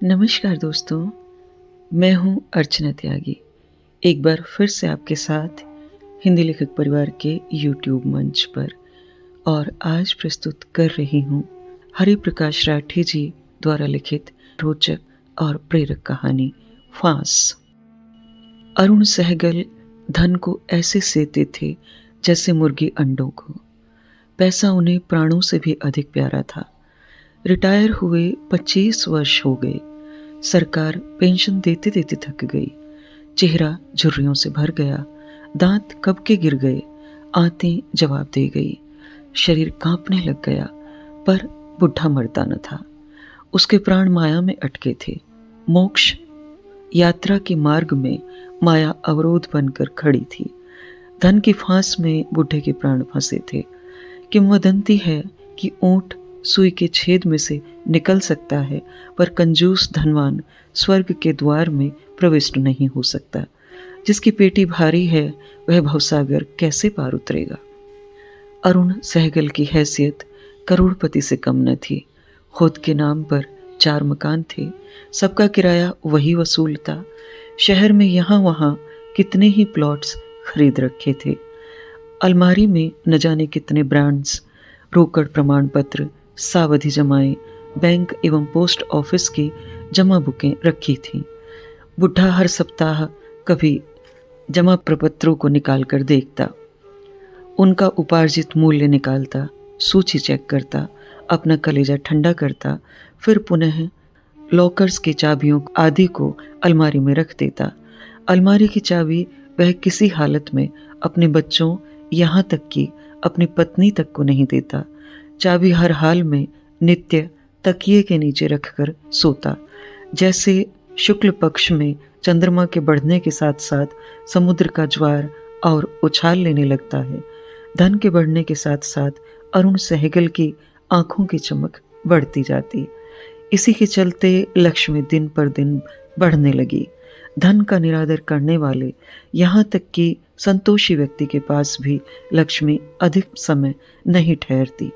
नमस्कार दोस्तों, मैं हूं अर्चना त्यागी। एक बार फिर से आपके साथ हिंदी लेखक परिवार के यूट्यूब मंच पर और आज प्रस्तुत कर रही हूं हरिप्रकाश राठी जी द्वारा लिखित रोचक और प्रेरक कहानी फांस। अरुण सहगल धन को ऐसे सेते थे जैसे मुर्गी अंडों को। पैसा उन्हें प्राणों से भी अधिक प्यारा था। रिटायर हुए 25 वर्ष हो गए। सरकार पेंशन देते देते थक गई। चेहरा झुर्रियों से भर गया। दांत कब के गिर गए। आंतें जवाब दे गई। शरीर कांपने लग गया। पर बुढ़ा मरता न था। उसके प्राण माया में अटके थे। मोक्ष यात्रा के मार्ग में माया अवरोध बनकर खड़ी थी। धन की फांस में बुढ़े के प्राण फंसे थे। किंवदंती है कि ऊंट सुई के छेद में से निकल सकता है, पर कंजूस धनवान स्वर्ग के द्वार में प्रविष्ट नहीं हो सकता। जिसकी पेटी भारी है वह भवसागर कैसे पार उतरेगा। अरुण सहगल की हैसियत करोड़पति से कम न थी। खुद के नाम पर 4 मकान थे। सबका किराया वही वसूलता। शहर में यहाँ वहाँ कितने ही प्लॉट्स खरीद रखे थे। अलमारी में न जाने कितने ब्रांड्स, रोकड़ प्रमाण पत्र, सावधि जमाएं, बैंक एवं पोस्ट ऑफिस की जमा बुकें रखी थीं। बुढ़ा हर सप्ताह कभी जमा प्रपत्रों को निकाल कर देखता, उनका उपार्जित मूल्य निकालता, सूची चेक करता, अपना कलेजा ठंडा करता, फिर पुनः लॉकर्स की चाबियों आदि को अलमारी में रख देता। अलमारी की चाबी वह किसी हालत में अपने बच्चों, यहाँ तक कि अपनी पत्नी तक को नहीं देता। चाबी हर हाल में नित्य तकिए के नीचे रखकर सोता। जैसे शुक्ल पक्ष में चंद्रमा के बढ़ने के साथ साथ समुद्र का ज्वार और उछाल लेने लगता है, धन के बढ़ने के साथ साथ अरुण सहगल की आंखों की चमक बढ़ती जाती। इसी के चलते लक्ष्मी दिन पर दिन बढ़ने लगी। धन का निरादर करने वाले, यहाँ तक कि संतोषी व्यक्ति के पास भी लक्ष्मी अधिक समय नहीं ठहरती।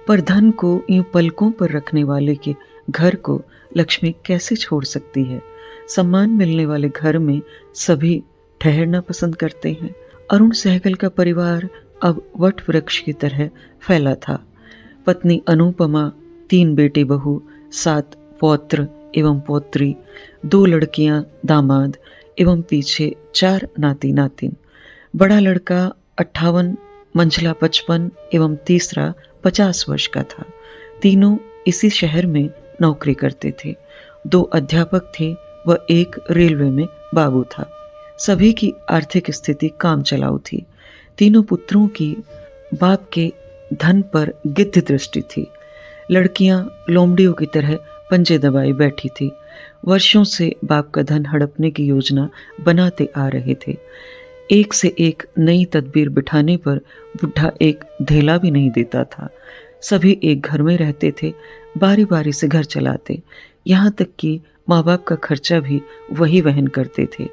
पर धन को यूं पलकों पर रखने वाले के घर को लक्ष्मी कैसे छोड़ सकती है। सम्मान मिलने वाले घर में सभी ठहरना पसंद करते हैं। अरुण सहगल का परिवार अब वट वृक्ष की तरह फैला था। पत्नी अनुपमा, 3 बेटे बहू, 7 पौत्र एवं पौत्री, 2 लड़कियां दामाद एवं पीछे 4 नाती नातिन। बड़ा लड़का 58, मंझला 55 एवं तीसरा 50 वर्ष का था। तीनों इसी शहर में नौकरी करते थे। 2 अध्यापक थे व 1 रेलवे में बाबू था। सभी की आर्थिक स्थिति काम चलाऊ थी। तीनों पुत्रों की बाप के धन पर गिद्ध दृष्टि थी। लड़कियां लोमड़ियों की तरह पंजे दबाए बैठी थी। वर्षों से बाप का धन हड़पने की योजना बनाते आ रहे थे। एक से एक नई तदबीर बिठाने पर बुढ़ा एक धेला भी नहीं देता था। सभी एक घर में रहते थे, बारी बारी से घर चलाते, यहाँ तक कि माँ बाप का खर्चा भी वही वहन करते थे।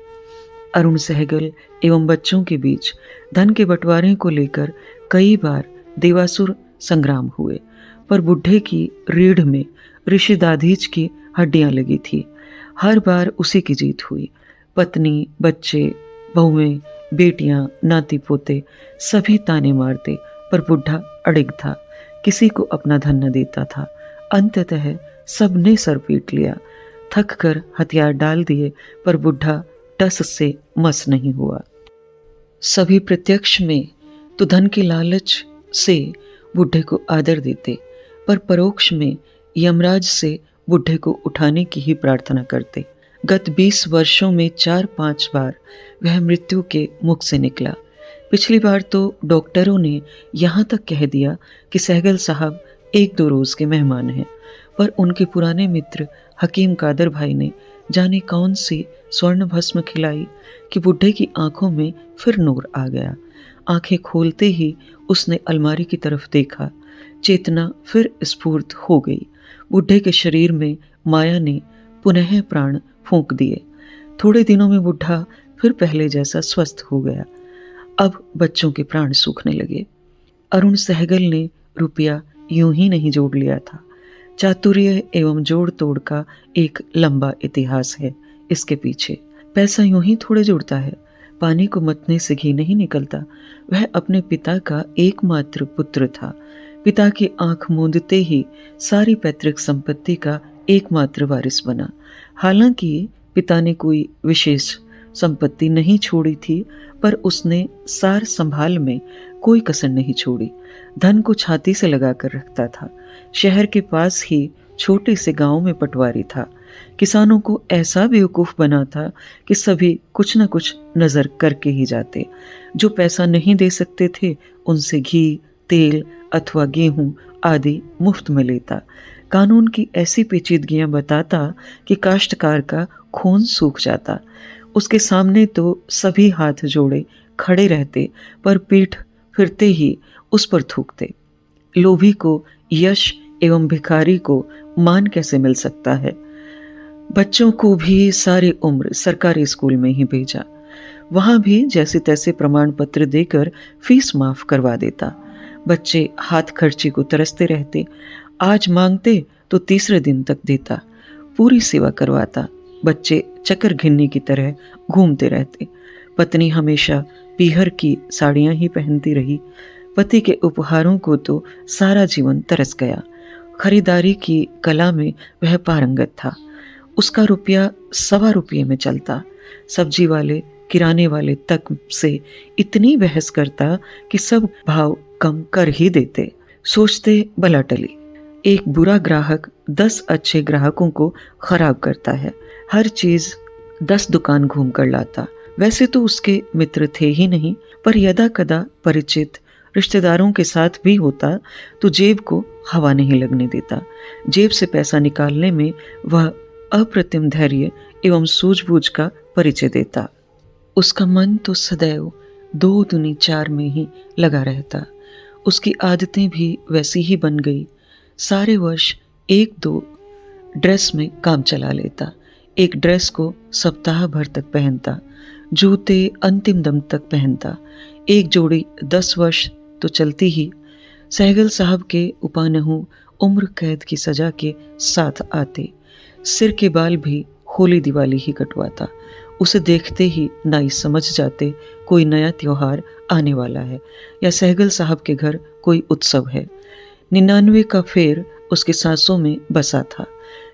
अरुण सहगल एवं बच्चों के बीच धन के बंटवारे को लेकर कई बार देवासुर संग्राम हुए, पर बुढ़े की रीढ़ में ऋषि दाधीच की हड्डियां लगी थी। हर बार उसी की जीत हुई। पत्नी, बच्चे, बहुएं, बेटियां, नाती पोते सभी ताने मारते, पर बुढ़ा अड़िग था। किसी को अपना धन न देता था। अंततः सबने सर पीट लिया। थक कर हथियार डाल दिए, पर बुढ़ा टस से मस नहीं हुआ। सभी प्रत्यक्ष में तो धन के लालच से बुढ़े को आदर देते, पर परोक्ष में यमराज से बुढ़े को उठाने की ही प्रार्थना करते। गत 20 वर्षों में 4-5 बार वह मृत्यु के मुख से निकला। पिछली बार तो डॉक्टरों ने यहाँ तक कह दिया कि सहगल साहब 1-2 रोज के मेहमान हैं, पर उनके पुराने मित्र हकीम कादर भाई ने जाने कौन सी स्वर्ण भस्म खिलाई कि बुढ़े की आंखों में फिर नूर आ गया। आंखें खोलते ही उसने अलमारी की तरफ देखा। चेतना फिर स्फूर्त हो गई। बुढ़े के शरीर में माया ने पुनः प्राण फूंक दिए। थोड़े दिनों में बुढ़ा फिर पहले जैसा स्वस्थ हो गया। अब बच्चों के प्राण सूखने लगे। अरुण सहगल ने रुपया यूं ही नहीं जोड़ लिया था। चातुर्य एवं जोड़ तोड़ का एक लंबा इतिहास है इसके पीछे। पैसा यूं ही थोड़े जुड़ता है, पानी को मतने से घी नहीं निकलता। वह अपने पिता का एकमात्र पुत्र था। पिता की आंख मूंदते ही सारी पैतृक संपत्ति का एकमात्र वारिस बना। हालांकि पिता ने कोई विशेष संपत्ति नहीं छोड़ी थी, पर उसने सार संभाल में कोई कसर नहीं छोड़ी। धन को छाती से लगा कर रखता था। शहर के पास ही छोटे से गांव में पटवारी था। किसानों को ऐसा बेवकूफ बना था कि सभी कुछ न कुछ नजर करके ही जाते। जो पैसा नहीं दे सकते थे उनसे घी, तेल अथवा गेहूं आदि मुफ्त में लेता। कानून की ऐसी पेचीदगियां बताता कि काश्तकार का खून सूख जाता। उसके सामने तो सभी हाथ जोड़े खड़े रहते, पर पीठ फिरते ही उस पर थूकते। लोभी को यश एवं भिखारी को मान कैसे मिल सकता है। बच्चों को भी सारी उम्र सरकारी स्कूल में ही भेजा। वहां भी जैसे तैसे प्रमाण पत्र देकर फीस माफ करवा देता। बच्चे हाथ खर्ची को तरसते रहते। आज मांगते तो तीसरे दिन तक देता। पूरी सेवा करवाता। बच्चे चक्कर घिन्नी की तरह घूमते रहते। पत्नी हमेशा पीहर की साड़ियां ही पहनती रही। पति के उपहारों को तो सारा जीवन तरस गया। खरीदारी की कला में वह पारंगत था। उसका रुपया 1.25 रुपये में चलता। सब्जी वाले, किराने वाले तक से इतनी बहस करता कि सब भाव कम कर ही देते। सोचते भला टली। एक बुरा ग्राहक 10 अच्छे ग्राहकों को खराब करता है। हर चीज 10 दुकान घूम कर लाता। वैसे तो उसके मित्र थे ही नहीं, पर यदा कदा परिचित रिश्तेदारों के साथ भी होता तो जेब को हवा नहीं लगने देता। जेब से पैसा निकालने में वह अप्रतिम धैर्य एवं सूझबूझ का परिचय देता। उसका मन तो सदैव 2 दूनी 4 में ही लगा रहता। उसकी आदतें भी वैसी ही बन गई। सारे वर्ष 1-2 ड्रेस में काम चला लेता। एक ड्रेस को सप्ताह भर तक पहनता। जूते अंतिम दम तक पहनता। एक जोड़ी 10 वर्ष तो चलती ही। सहगल साहब के उपानहु उम्र कैद की सजा के साथ आते। सिर के बाल भी होली दिवाली ही कटवाता। उसे देखते ही नाई समझ जाते कोई नया त्योहार आने वाला है या सहगल साहब के घर कोई उत्सव है। 99 का फेर उसके सांसों में बसा था।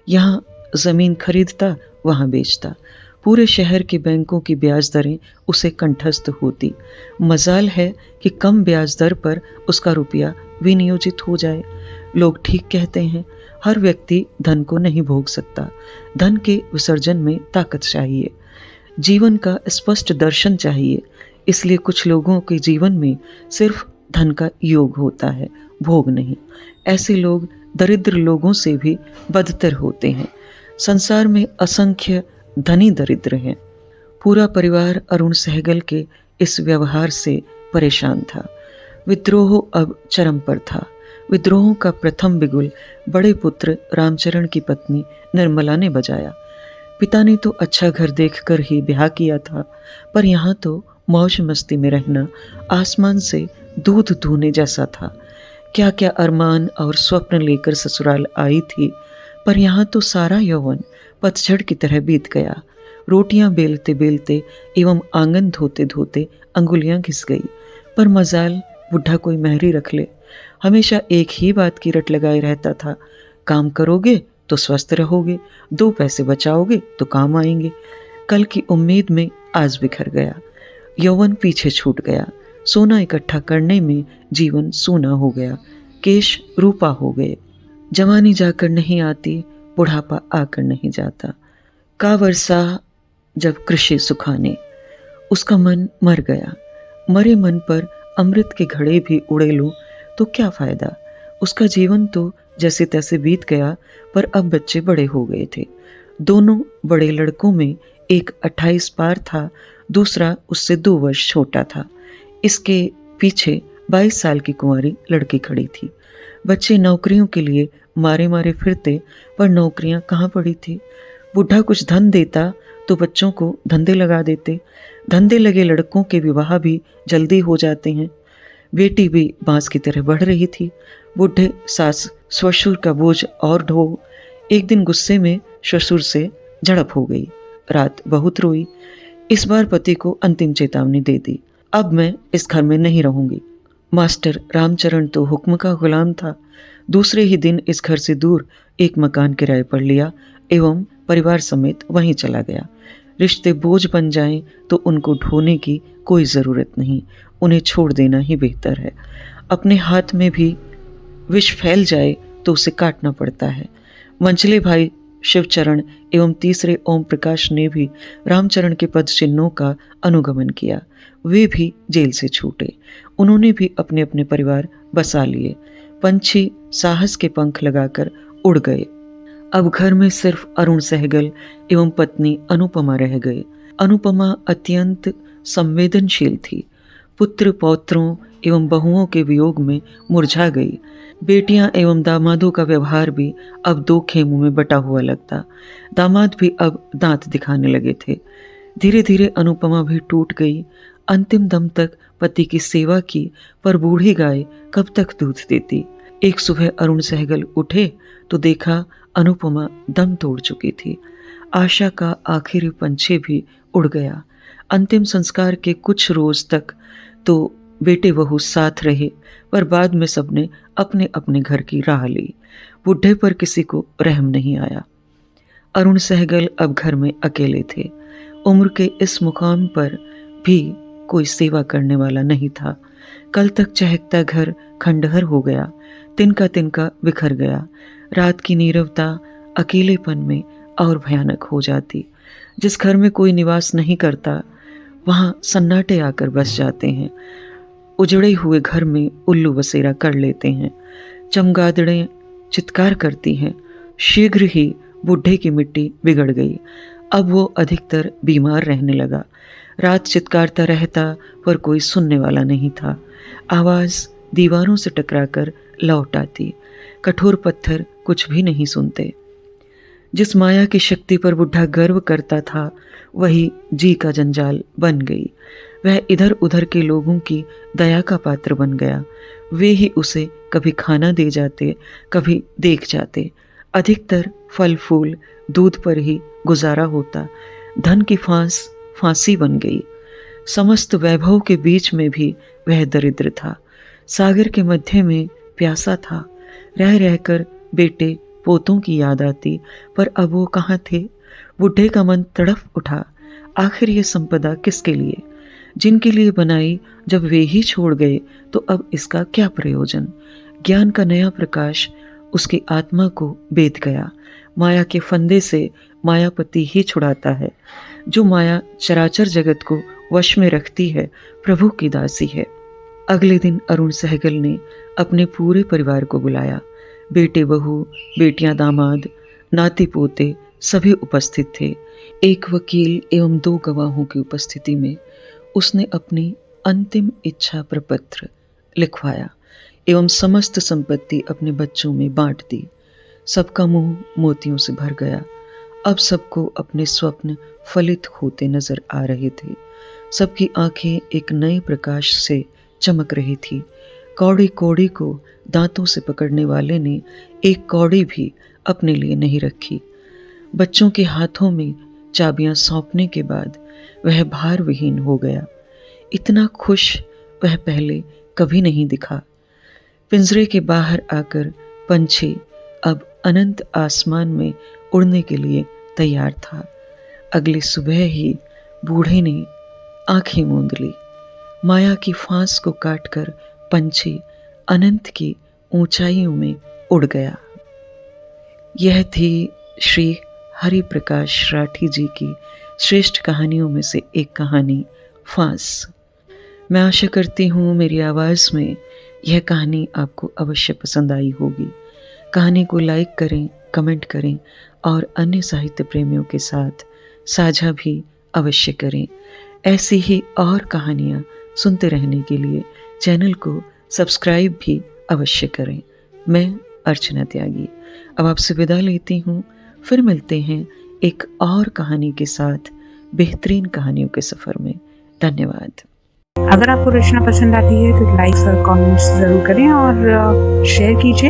यहाँ जमीन खरीदता, वहां बेचता। पूरे शहर के बैंकों की ब्याज दरें उसे कंठस्थ होती। मजाल है कि कम ब्याज दर पर उसका रुपया विनियोजित हो जाए। लोग ठीक कहते हैं, हर व्यक्ति धन को नहीं भोग सकता। धन के विसर्जन में ताकत चाहिए, जीवन का स्पष्ट दर्शन चाहिए। इसलिए कुछ लोगों के जीवन में सिर्फ धन का योग होता है, भोग नहीं। ऐसे लोग दरिद्र लोगों से भी बदतर होते हैं। संसार में असंख्य धनी दरिद्र हैं। पूरा परिवार अरुण सहगल के इस व्यवहार से परेशान था। विद्रोह अब चरम पर था। विद्रोह का प्रथम बिगुल बड़े पुत्र रामचरण की पत्नी निर्मला ने बजाया। पिता ने तो अच्छा घर देखकर ही ब्याह किया था, पर यहाँ तो मौज मस्ती में रहना आसमान से दूध दूहने जैसा था। क्या क्या अरमान और स्वप्न लेकर ससुराल आई थी, पर यहाँ तो सारा यौवन पतझड़ की तरह बीत गया। रोटियां बेलते बेलते एवं आंगन धोते धोते अंगुलियां घिस गई। पर मजाल बुढ़ा कोई मेहरी रख ले। हमेशा एक ही बात की रट लगाए रहता था, काम करोगे तो स्वस्थ रहोगे, 2 पैसे बचाओगे तो काम आएंगे। कल की उम्मीद में आज बिखर गया। यौवन पीछे छूट गया। सोना इकट्ठा करने में जीवन सूना हो गया। केश रूपा हो गए। जवानी जाकर नहीं आती, बुढ़ापा आकर नहीं जाता। का वर्षा जब कृषि सुखाने, उसका मन मर गया। मरे मन पर अमृत के घड़े भी उड़े लूं तो क्या फायदा। उसका जीवन तो जैसे तैसे बीत गया, पर अब बच्चे बड़े हो गए थे। दोनों बड़े लड़कों में एक 28 पार था, दूसरा उससे 2 वर्ष छोटा था। इसके पीछे 22 साल की कुंवारी लड़की खड़ी थी। बच्चे नौकरियों के लिए मारे मारे फिरते, पर नौकरियां कहाँ पड़ी थी। बुढ़ा कुछ धन देता तो बच्चों को धंधे लगा देते। धंधे लगे लड़कों के विवाह भी जल्दी हो जाते हैं। बेटी भी बांस की तरह बढ़ रही थी। बुढ़े सास ससुर का बोझ और ढो। एक दिन गुस्से में ससुर से झड़प हो गई। रात बहुत रोई। इस बार पति को अंतिम चेतावनी दे दी, अब मैं इस घर में नहीं रहूंगी। मास्टर रामचरण तो हुक्म का गुलाम था। दूसरे ही दिन इस घर से दूर एक मकान किराए पर लिया एवं परिवार समेत वहीं चला गया। रिश्ते बोझ बन जाएं तो उनको ढोने की कोई ज़रूरत नहीं, उन्हें छोड़ देना ही बेहतर है। अपने हाथ में भी विष फैल जाए तो उसे काटना पड़ता है। मंझले भाई शिवचरण एवं तीसरे ओम प्रकाश ने भी रामचरण के पद चिन्हों का अनुगमन किया। वे भी जेल से छूटे। उन्होंने भी अपने अपने परिवार बसा लिए। पंछी साहस के पंख लगाकर उड़ गए। अब घर में सिर्फ अरुण सहगल एवं पत्नी अनुपमा रह गए। अनुपमा अत्यंत संवेदनशील थी। पुत्र पौत्रों एवं बहुओं के वियोग में मुरझा गई। बेटियां एवं दामादों का व्यवहार भी अब दो खेमों में बटा हुआ लगता। दामाद भी अब दांत दिखाने लगे थे। धीरे धीरे अनुपमा भी टूट गई। अंतिम दम तक पति की सेवा की, पर बूढ़ी गाय कब तक दूध देती। एक सुबह अरुण सहगल उठे तो देखा अनुपमा दम तोड़ चुकी थी। आशा का आखिरी पंछी भी उड़ गया। अंतिम संस्कार के कुछ रोज तक तो बेटे बहू साथ रहे, पर बाद में सबने अपने अपने घर की राह ली। बुढ़े पर किसी को रहम नहीं आया। अरुण सहगल अब घर में अकेले थे। उम्र के इस मुकाम पर भी कोई सेवा करने वाला नहीं था। कल तक चहकता घर खंडहर हो गया, तिनका तिनका बिखर गया। रात की नीरवता अकेलेपन में और भयानक हो जाती। जिस घर में कोई निवास नहीं करता वहाँ सन्नाटे आकर बस जाते हैं। उजड़े हुए घर में उल्लू बसेरा कर लेते हैं। चमगादड़ें चित्कार करती हैं। शीघ्र ही बुढ़े की मिट्टी बिगड़ गई। अब वो अधिकतर बीमार रहने लगा। रात चित्कारता रहता पर कोई सुनने वाला नहीं था। आवाज़ दीवारों से टकराकर लौट आती। कठोर पत्थर कुछ भी नहीं सुनते। जिस माया की शक्ति पर बुढ़ा गर्व करता था वही जी का जंजाल बन गई। वह इधर उधर के लोगों की दया का पात्र बन गया। वे ही उसे कभी खाना दे जाते, कभी देख जाते। अधिकतर फल फूल दूध पर ही गुजारा होता। धन की फांसी बन गई। समस्त वैभव के बीच में भी वह दरिद्र था। सागर के मध्य में प्यासा था। रह रहकर बेटे पोतों की याद आती, पर अब वो कहाँ थे। बुढ़े का मन तड़फ उठा। आखिर ये संपदा किसके लिए? जिनके लिए बनाई जब वे ही छोड़ गए तो अब इसका क्या प्रयोजन? ज्ञान का नया प्रकाश उसकी आत्मा को बेध गया। माया के फंदे से मायापति ही छुड़ाता है। जो माया चराचर जगत को वश में रखती है, प्रभु की दासी है। अगले दिन अरुण सहगल ने अपने पूरे परिवार को बुलाया। बेटे बहू, बेटियां दामाद, नाती पोते सभी उपस्थित थे। एक वकील एवं 2 गवाहों की उपस्थिति में उसने अपनी अंतिम इच्छा प्रपत्र लिखवाया एवं समस्त संपत्ति अपने बच्चों में बांट दी। सबका मुंह मोतियों से भर गया। अब सबको अपने स्वप्न फलित होते नजर आ रहे थे। सबकी आंखें एक नए प्रकाश से चमक रही थी। कौड़ी कौड़ी को दांतों से पकड़ने वाले ने एक कौड़ी भी अपने लिए नहीं रखी। बच्चों के हाथों में चाबियां सौंपने के बाद वह भार विहीन हो गया। इतना खुश वह पहले कभी नहीं दिखा। पिंजरे के बाहर आकर पंछी अब अनंत आसमान में उड़ने के लिए तैयार था। अगली सुबह ही बूढ़े ने आंखें मूंद ली। माया की फांस को काटकर पंछी अनंत की ऊंचाइयों में उड़ गया। यह थी श्री हरि प्रकाश राठी जी की श्रेष्ठ कहानियों में से एक कहानी, फांस। मैं आशा करती हूँ मेरी आवाज़ में यह कहानी आपको अवश्य पसंद आई होगी। कहानी को लाइक करें, कमेंट करें और अन्य साहित्य प्रेमियों के साथ साझा भी अवश्य करें। ऐसी ही और कहानियाँ सुनते रहने के लिए चैनल को सब्सक्राइब भी अवश्य करें। मैं अर्चना त्यागी अब आपसे विदा लेती हूँ। फिर मिलते हैं एक और कहानी के साथ बेहतरीन कहानियों के सफ़र में। धन्यवाद। अगर आपको रचना पसंद आती है तो लाइक और कमेंट्स ज़रूर करें और शेयर कीजिए।